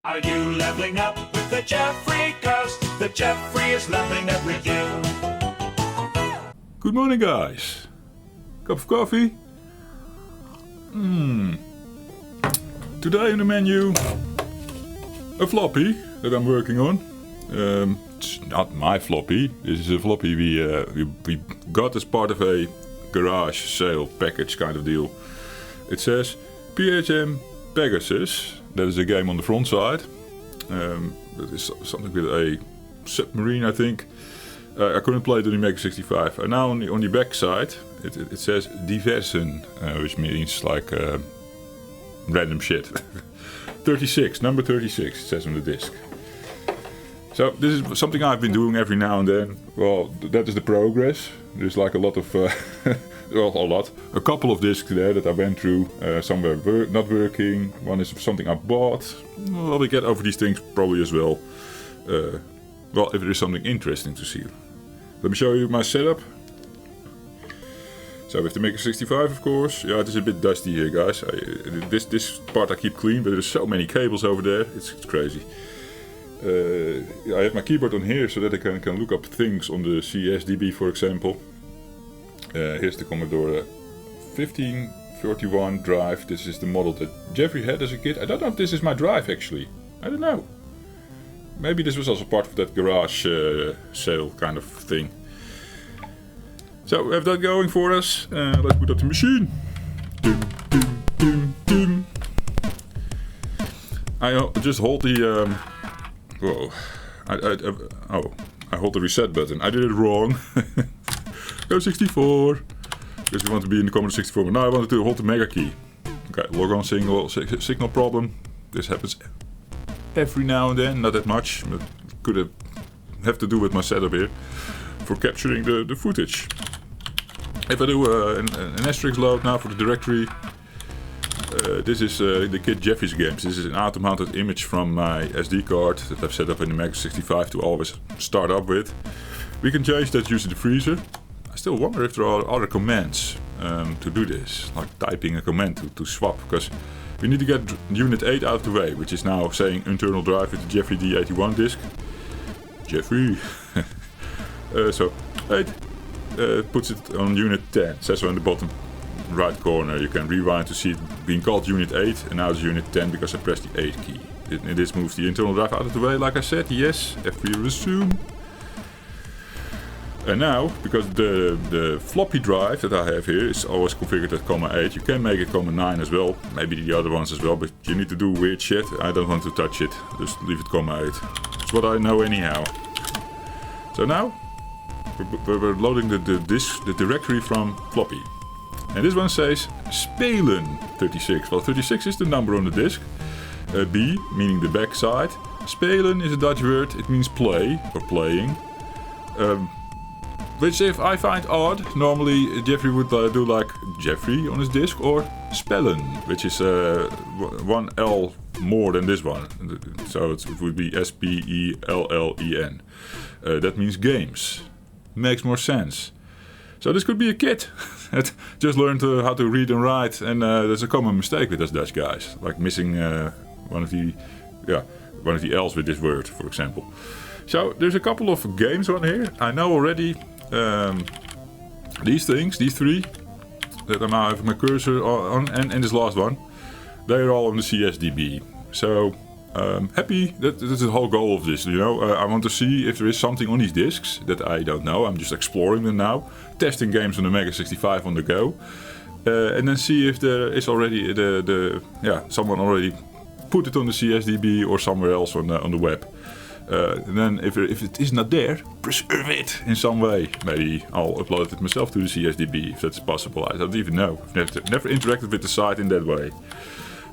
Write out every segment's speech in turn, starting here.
Are you leveling up with the Jeffrey? 'Cause the Jeffrey is leveling up with you. Good morning, guys. Cup of coffee? Today on the menu, a floppy that I'm working on. It's not my floppy. This is a floppy we got as part of a garage sale package kind of deal. It says PHM Pegasus. That is a game on the front side. That is something with a submarine, I think. I couldn't play it on the Mega 65. And now on the back side, it says Diversen, which means like random shit. 36, number 36, it says on the disc. So this is something I've been doing every now and then. Well, that is the progress. There's like a lot of, a couple of discs there that I went through. Some were not working. One is something I bought. Well, we get over these things probably as well. Well, if there is something interesting to see. Let me show you my setup. So we have to make a 65, of course. Yeah, it is a bit dusty here, guys. This part I keep clean, but there's so many cables over there. It's crazy. I have my keyboard on here so that I can look up things on the CSDB, for example. Here's the Commodore 1531 drive. This is the model that Jeffrey had as a kid. I don't know if this is my drive, actually. I don't know. Maybe this was also part of that garage sale kind of thing. So we have that going for us. Let's put up the machine. I just hold the... whoa. I hold the reset button. I did it wrong. Go 64. Because we want to be in the Commodore 64. But now I wanted to hold the mega key. Okay, log on signal problem. This happens every now and then, not that much, but could have to do with my setup here for capturing the footage. If I do an asterisk load now for the directory, this is the kid Jeffrey's games. This is an auto-mounted image from my SD card that I've set up in the Mega 65 to always start up with. We can change that using the freezer. I still wonder if there are other commands to do this, like typing a command to swap, because we need to get unit 8 out of the way, which is now saying internal drive with the Jeffrey D81 disk. Jeffrey. So 8 puts it on unit 10. It says so in the bottom right corner. You can rewind to see it being called unit 8, and now it's unit 10 because I pressed the 8 key. And this moves the internal drive out of the way, like I said. Yes, if we resume. And now, because the floppy drive that I have here is always configured at .8, you can make it .9 as well, maybe the other ones as well, but you need to do weird shit. I don't want to touch it, just leave it .8. It's what I know anyhow. So now, we're loading the directory from Floppy. And this one says Spelen 36. Well, 36 is the number on the disk. B, meaning the back side. Spelen is a Dutch word, it means play, or playing. Which if I find odd, normally Jeffrey would do like Jeffrey on his disc, or Spellen, which is one L more than this one. So it would be Spellen. That means games. Makes more sense. So this could be a kid that just learned how to read and write, and there's a common mistake with us Dutch guys, like missing one of the L's with this word, for example. So there's a couple of games on here. I know already these three that I now have my cursor on, and this last one, they are all on the CSDB. So happy that is the whole goal of this, you know. I want to see if there is something on these discs that I don't know. I'm just exploring them now, testing games on the Mega 65 on the go, and then see if there is already someone already put it on the CSDB or somewhere else on the web. And then if it is not there, preserve it in some way. Maybe I'll upload it myself to the CSDB if that's possible. I don't even know. I've never interacted with the site in that way.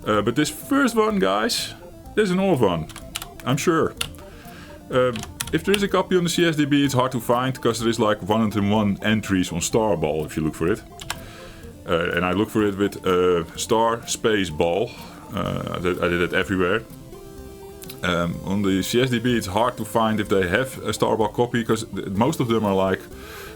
But this first one, guys, there's an old one, I'm sure. If there is a copy on the CSDB, it's hard to find because there is like 101 entries on Starball if you look for it. And I look for it with star space ball. I did it everywhere. On the CSDB it's hard to find if they have a Starball copy, because most of them are like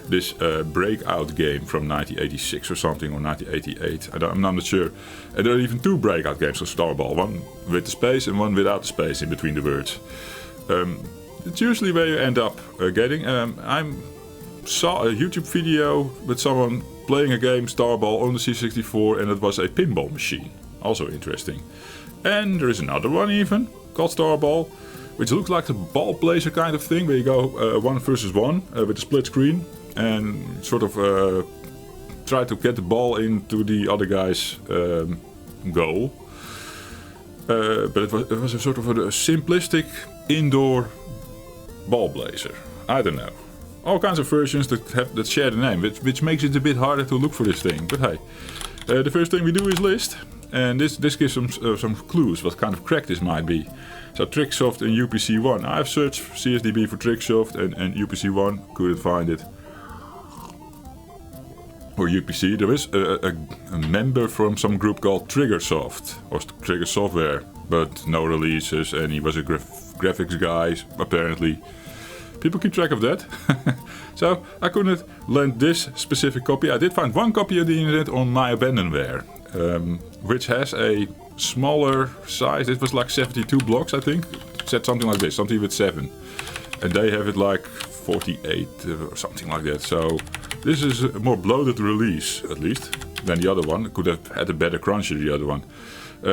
this breakout game from 1986 or something, or 1988. I'm not sure. And there are even 2 breakout games of Starball, one with the space and one without the space in between the words. It's usually where you end up getting. I saw a YouTube video with someone playing a game Starball on the C64, and it was a pinball machine. Also interesting. And there is another one even called Starball, which looks like the ball placer kind of thing, where you go 1 versus 1 with a split screen and sort of try to get the ball into the other guy's goal. But it was a sort of a simplistic indoor ball blazer. I don't know. All kinds of versions that share the name, which makes it a bit harder to look for this thing. But hey, the first thing we do is list, and this gives some clues what kind of crack this might be. So Tricksoft and UPC1. I've searched CSDB for Tricksoft and UPC1, couldn't find it. Or UPC, there is a member from some group called Triggersoft, or Trigger Software, but no releases, and he was a graphics guy, apparently. People keep track of that. So I couldn't lend this specific copy. I did find one copy of the internet on My Abandonware, which has a smaller size. It was like 72 blocks, I think. It said something like this, something with 7. And they have it like 48 or something like that. So this is a more bloated release, at least, than the other one. It could have had a better cruncher, the other one.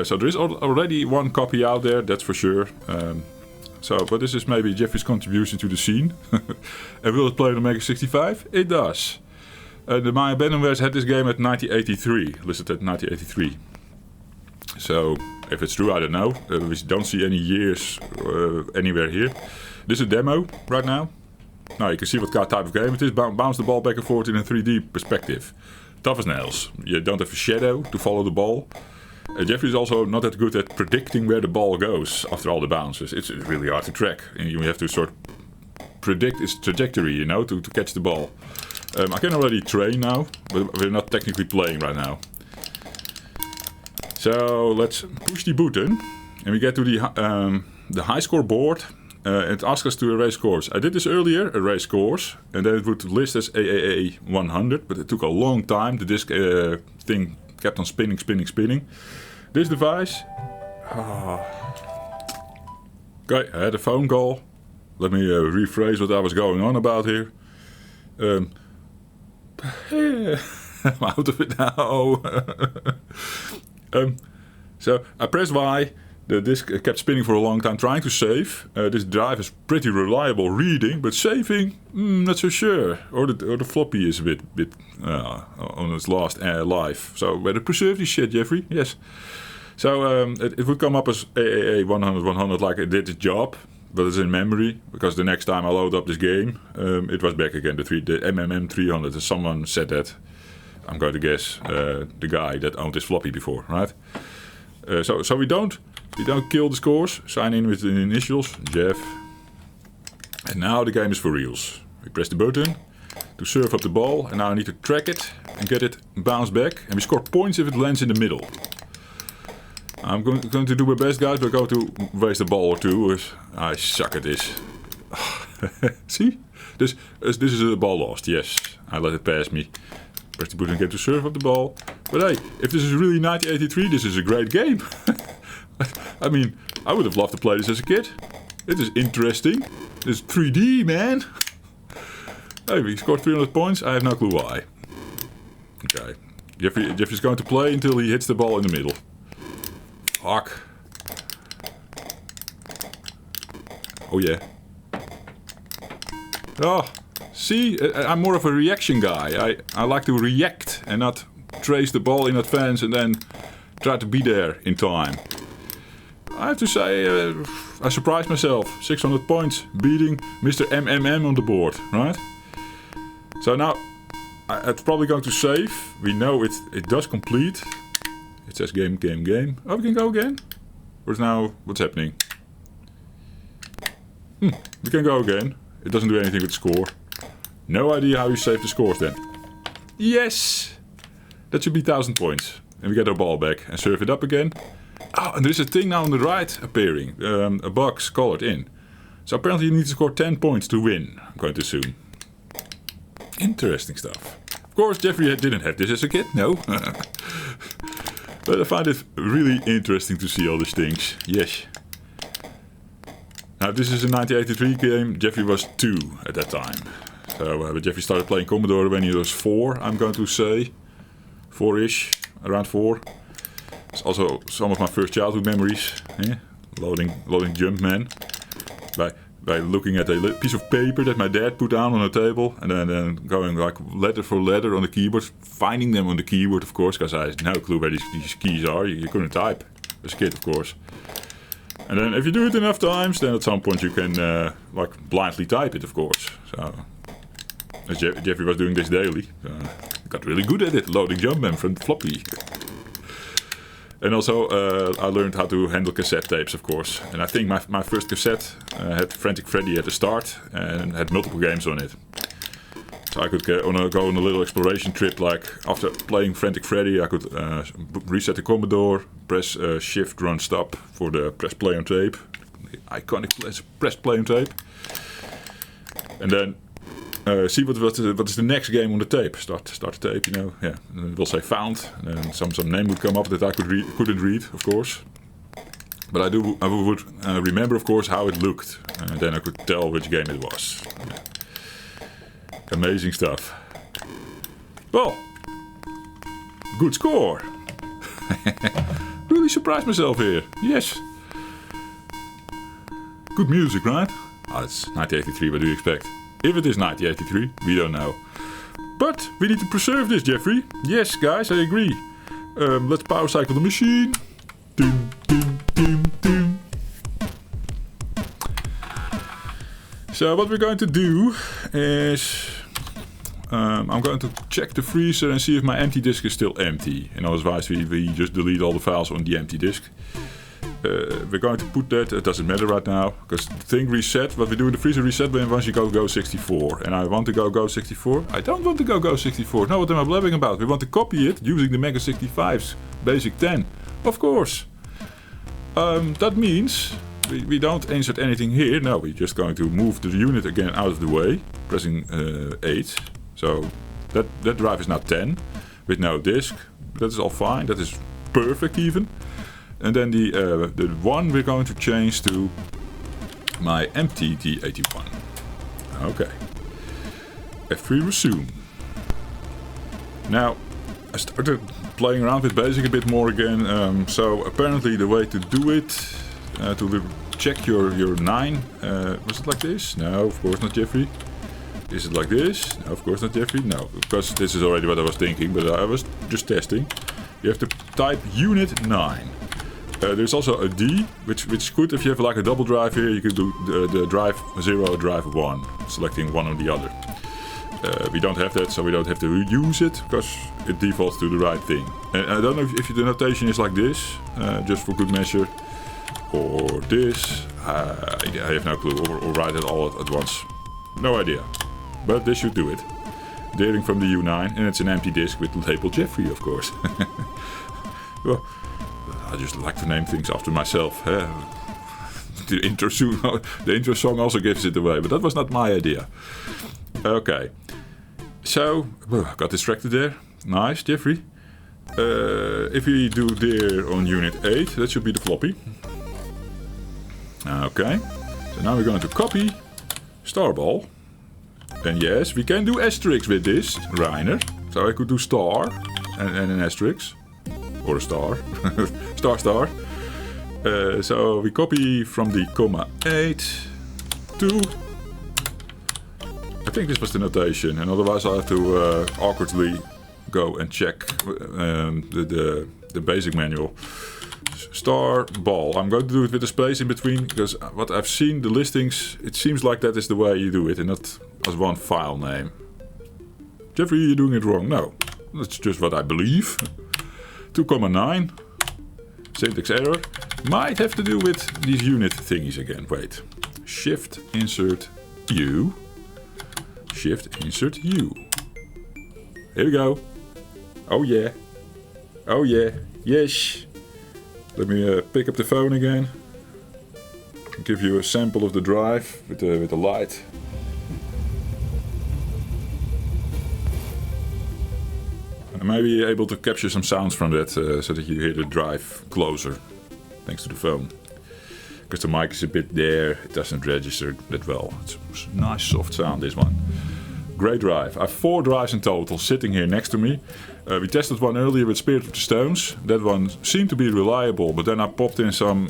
So there is already one copy out there, that's for sure. But this is maybe Jeffrey's contribution to the scene. And will it play on the Mega 65? It does. The My Abandonwares had this game at 1983, listed at 1983. So if it's true, I don't know. We don't see any years anywhere here. This is a demo right now. Now you can see what type of game it is. Bounce the ball back and forth in a 3D perspective. Tough as nails. You don't have a shadow to follow the ball. Jeffrey is also not that good at predicting where the ball goes after all the bounces. It's really hard to track. And you have to sort of predict its trajectory, you know, to catch the ball. I can already train now, but we're not technically playing right now. So let's push the button, and we get to the high score board. It asks us to erase scores. I did this earlier, erase scores, and then it would list as AAA 100, but it took a long time. The disk thing kept on spinning. This device. Okay, I had a phone call. Let me rephrase what I was going on about here. I'm out of it now. So I pressed Y. The disk kept spinning for a long time, trying to save. This drive is pretty reliable reading, but saving, not so sure. Or the floppy is a bit on its last life. So better preserve this shit, Jeffrey. Yes. So it would come up as AAA 100 like it did its job, but it's in memory, because the next time I load up this game, it was back again, the MMM 300. Someone said that. I'm going to guess the guy that owned this floppy before, right? So we don't kill the scores. Sign in with the initials, Jeff. And now the game is for reals. We press the button to serve up the ball, and now I need to track it and get it bounced back. And we score points if it lands in the middle. I'm going to do my best, guys, but I'm going to waste a ball or two. I suck at this. See? This is a ball lost, yes. I let it pass me. Press the button again to serve up the ball. But hey, if this is really 1983, this is a great game. I mean, I would have loved to play this as a kid. It is interesting. It's 3D, man. Hey, we scored 300 points. I have no clue why. Okay. Jeffrey's going to play until he hits the ball in the middle. Fuck. Oh, yeah. Oh, see? I'm more of a reaction guy. I like to react and not trace the ball in advance and then try to be there in time. I have to say, I surprised myself. 600 points, beating Mr. MMM on the board, right? So now, it's probably going to save. We know it does complete. It says game. Oh, we can go again? Or is now, what's happening? We can go again. It doesn't do anything with the score. No idea how you save the scores then. Yes! That should be 1000 points. And we get our ball back and serve it up again. Oh, and there is a thing now on the right appearing. A box colored in. So apparently you need to score 10 points to win, I'm going to assume. Interesting stuff. Of course, Jeffrey didn't have this as a kid, no. But I find it really interesting to see all these things. Yes. Now, this is a 1983 game. Jeffrey was 2 at that time. So, but Jeffrey started playing Commodore when he was 4, I'm going to say. 4-ish, around 4. It's also some of my first childhood memories. Loading Jumpman. By looking at a piece of paper that my dad put down on a table, and then going like letter for letter on the keyboard, finding them on the keyboard, of course, because I had no clue where these keys are. You couldn't type as a kid, of course. And then if you do it enough times, then at some point you can like blindly type it, of course. So as Jeffrey was doing this daily, got really good at it, loading Jumpman from Floppy. And also, I learned how to handle cassette tapes, of course. And I think my first cassette had Frantic Freddy at the start and had multiple games on it. So I could go on a little exploration trip. Like after playing Frantic Freddy, I could reset the Commodore, press Shift, Run, Stop for the press play on tape, the iconic press play on tape, and then see what is the next game on the tape. Start the tape, you know. Yeah, and it will say found, and then some name would come up that I couldn't read, of course. But I would remember, of course, how it looked, and then I could tell which game it was. Yeah. Amazing stuff. Well, good score. Really surprised myself here. Yes. Good music, right? Oh, it's 1983. What do you expect? If it is 1983, we don't know. But we need to preserve this, Jeffrey. Yes, guys, I agree. Let's power cycle the machine. Ding, ding, ding, ding. So what we're going to do is I'm going to check the freezer and see if my empty disk is still empty. And otherwise we just delete all the files on the empty disk. We're going to put that, it doesn't matter right now, because the thing reset, what we do in the freezer reset when once you go 64. And I want to go 64. I don't want to go 64. Now what am I blabbing about? We want to copy it using the Mega 65's Basic 10. Of course. That means we don't insert anything here. No, we're just going to move the unit again out of the way, pressing 8. So that drive is now 10 with no disk. That is all fine. That is perfect even. And then the one we're going to change to my empty D81. Okay. F3 resume. Now, I started playing around with Basic a bit more again. So apparently the way to do it, to check your 9, was it like this? No, of course not, Jeffrey. Is it like this? No, of course not, Jeffrey. No, because this is already what I was thinking, but I was just testing. You have to type unit 9. There's also a D, which is good if you have like a double drive here. You could do the drive 0, drive 1, selecting one or the other. We don't have that, so we don't have to use it, because it defaults to the right thing. And I don't know if the notation is like this, just for good measure, or this. I have no clue, or write it all at once. No idea. But this should do it. Daring from the U9, and it's an empty disk with the label Jeffrey, of course. Well, I just like to name things after myself. The intro song also gives it away, but that was not my idea. Okay. So, got distracted there. Nice, Jeffrey. If we do there on unit 8, that should be the floppy. Okay. So now we're going to copy Starball. And yes, we can do asterisks with this, Reiner. So I could do star and an asterisk. Or a star. star. So we copy from the comma 8 to... I think this was the notation, and otherwise I have to awkwardly go and check the basic manual. Star ball. I'm going to do it with a space in between, because what I've seen, the listings, it seems like that is the way you do it, and not as one file name. Jeffrey, you're doing it wrong. No, that's just what I believe. 2,9. Syntax error. Might have to do with these unit thingies again. Wait. Shift insert U. Shift insert U. Here we go. Oh yeah. Oh yeah. Yes. Let me pick up the phone again. Give you a sample of the drive with the light. I may be able to capture some sounds from that so that you hear the drive closer, thanks to the phone. Because the mic is a bit there, it doesn't register that well. It's a nice soft sound, this one. Great drive. I have 4 drives in total sitting here next to me. We tested one earlier with Spirit of the Stones. That one seemed to be reliable, but then I popped in some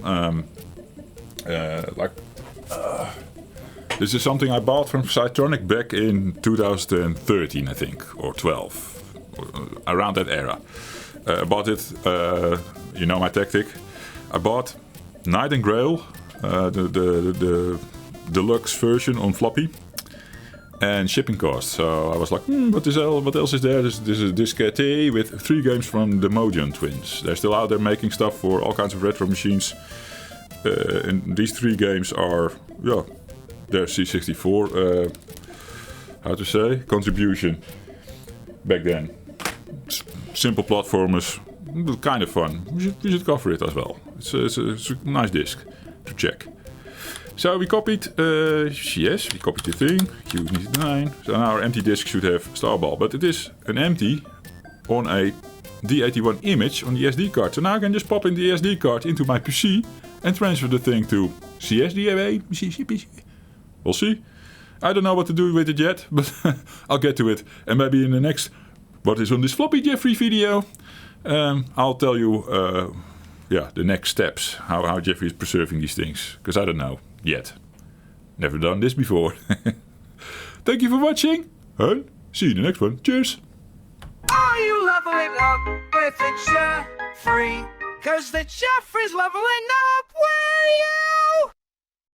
this is something I bought from Cytronic back in 2013, I think, or 12, around that era. I bought it, you know my tactic. I bought Night and Grail, the deluxe version on Floppy, and shipping costs. So I was like, what else is there? This is a diskette with 3 games from the Mojang twins. They're still out there making stuff for all kinds of retro machines. And these 3 games are, their C64, how to say, contribution back then. Simple platformers, kind of fun. We should cover it as well. It's a nice disc to check. So we copied, we copied the thing, Q9. So now our empty disk should have Starball, but it is an empty on a D81 image on the SD card. So now I can just pop in the SD card into my PC and transfer the thing to CSDA. We'll see. I don't know what to do with it yet, but I'll get to it. And maybe in the next, what is on this Floppy Jeffrey video, I'll tell you, the next steps, how Jeffrey is preserving these things. Because I don't know yet. Never done this before. Thank you for watching, and see you in the next one. Cheers! Are you leveling up with the Jeffrey? 'Cause the Jeffrey's leveling up with you!